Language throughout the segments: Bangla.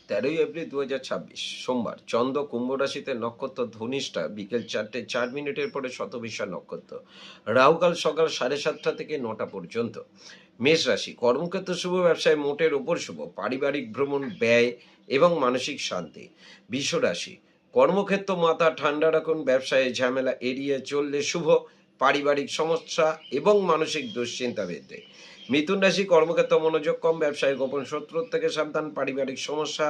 13 এপ্রিল 2026 সোমবার। চন্দ্র কুম্ভ রাশিতে, নক্ষত্র ধনিষ্ঠা, বিকেল 4:04 পরে শতভিষা নক্ষত্র। রাহুকাল সকাল 7:30 থেকে 9টা পর্যন্ত। মেষ রাশি, কর্মক্ষেত্র শুভ, ব্যবসায় মোটের ওপর শুভ, পারিবারিক ভ্রমণ, ব্যয় এবং মানসিক শান্তি। বৃষ রাশি, কর্মক্ষেত্র মাথা ঠান্ডা রাখুন, ব্যবসায় ঝামেলা এড়িয়ে চললে শুভ, পারিবারিক সমস্যা এবং মানসিক দুশ্চিন্তা বৃদ্ধি। মিথুন রাশি, কর্মক্ষেত্র মনোযোগ কম, ব্যবসায় গোপন শত্রুর থেকে সাবধান, পারিবারিক সমস্যা,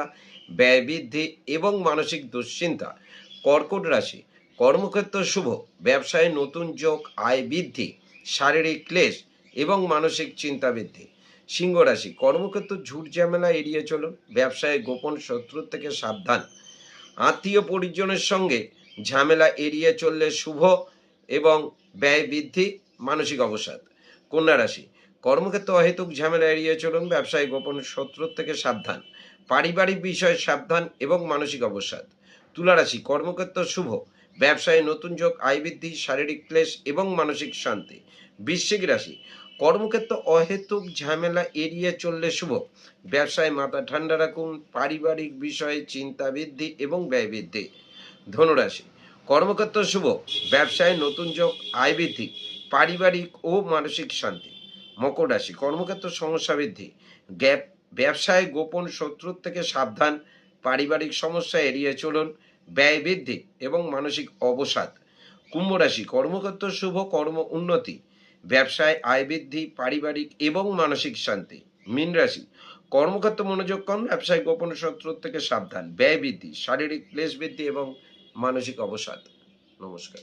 ব্যয় বৃদ্ধি এবং মানসিক দুশ্চিন্তা। কর্কট রাশি, কর্মক্ষেত্র শুভ, ব্যবসায় নতুন যোগ, আয় বৃদ্ধি, শারীরিক ক্লেশ এবং মানসিক চিন্তা বৃদ্ধি। সিংহ রাশি, কর্মক্ষেত্র ঝুট ঝামেলা এড়িয়ে চলুন, ব্যবসায় গোপন শত্রুর থেকে সাবধান, আত্মীয় পরিজনের সঙ্গে ঝামেলা এড়িয়ে চললে শুভ এবং ব্যয় বৃদ্ধি, মানসিক অবসাদ। কন্যা রাশি, কর্মক্ষেত্রে অহেতুক ঝামেলা এড়িয়ে চলুন, ব্যবসায় গোপন শত্রুর থেকে সাবধান, পারিবারিক বিষয়ে সাবধান এবং মানসিক অবসাদ। তুলা রাশি, কর্মক্ষেত্র শুভ, ব্যবসায় নতুন যোগ, আয় বৃদ্ধি, শারীরিক ক্লেশ এবং মানসিক শান্তি। বৃশ্চিক রাশি, কর্মক্ষেত্র অহেতুক ঝামেলা এড়িয়ে চললে শুভ, ব্যবসায় মাথা ঠান্ডা রাখুন, পারিবারিক বিষয়ে চিন্তা বৃদ্ধি এবং ব্যয় বৃদ্ধি। ধনুরাশি, কর্মক্ষেত্র শুভ, ব্যবসায় নতুন যোগ, আয় বৃদ্ধি, পারিবারিক ও মানসিক শান্তি। মকর রাশি, কর্মক্ষেত্র সমস্যা বৃদ্ধি, ব্যবসায় গোপন শত্রুর থেকে সাবধান, পারিবারিক সমস্যা এড়িয়ে চলুন, ব্যয় বৃদ্ধি এবং মানসিক অবসাদ। কুম্ভ রাশি, কর্মক্ষেত্র শুভ, কর্ম উন্নতি, ব্যবসায় আয় বৃদ্ধি, পারিবারিক এবং মানসিক শান্তি। মীন রাশি, কর্মক্ষেত্র মনোযোগ কম, ব্যবসায় গোপন শত্রুর থেকে সাবধান, ব্যয় বৃদ্ধি, শারীরিক ক্লেশ বৃদ্ধি এবং মানসিক অবসাদ। নমস্কার।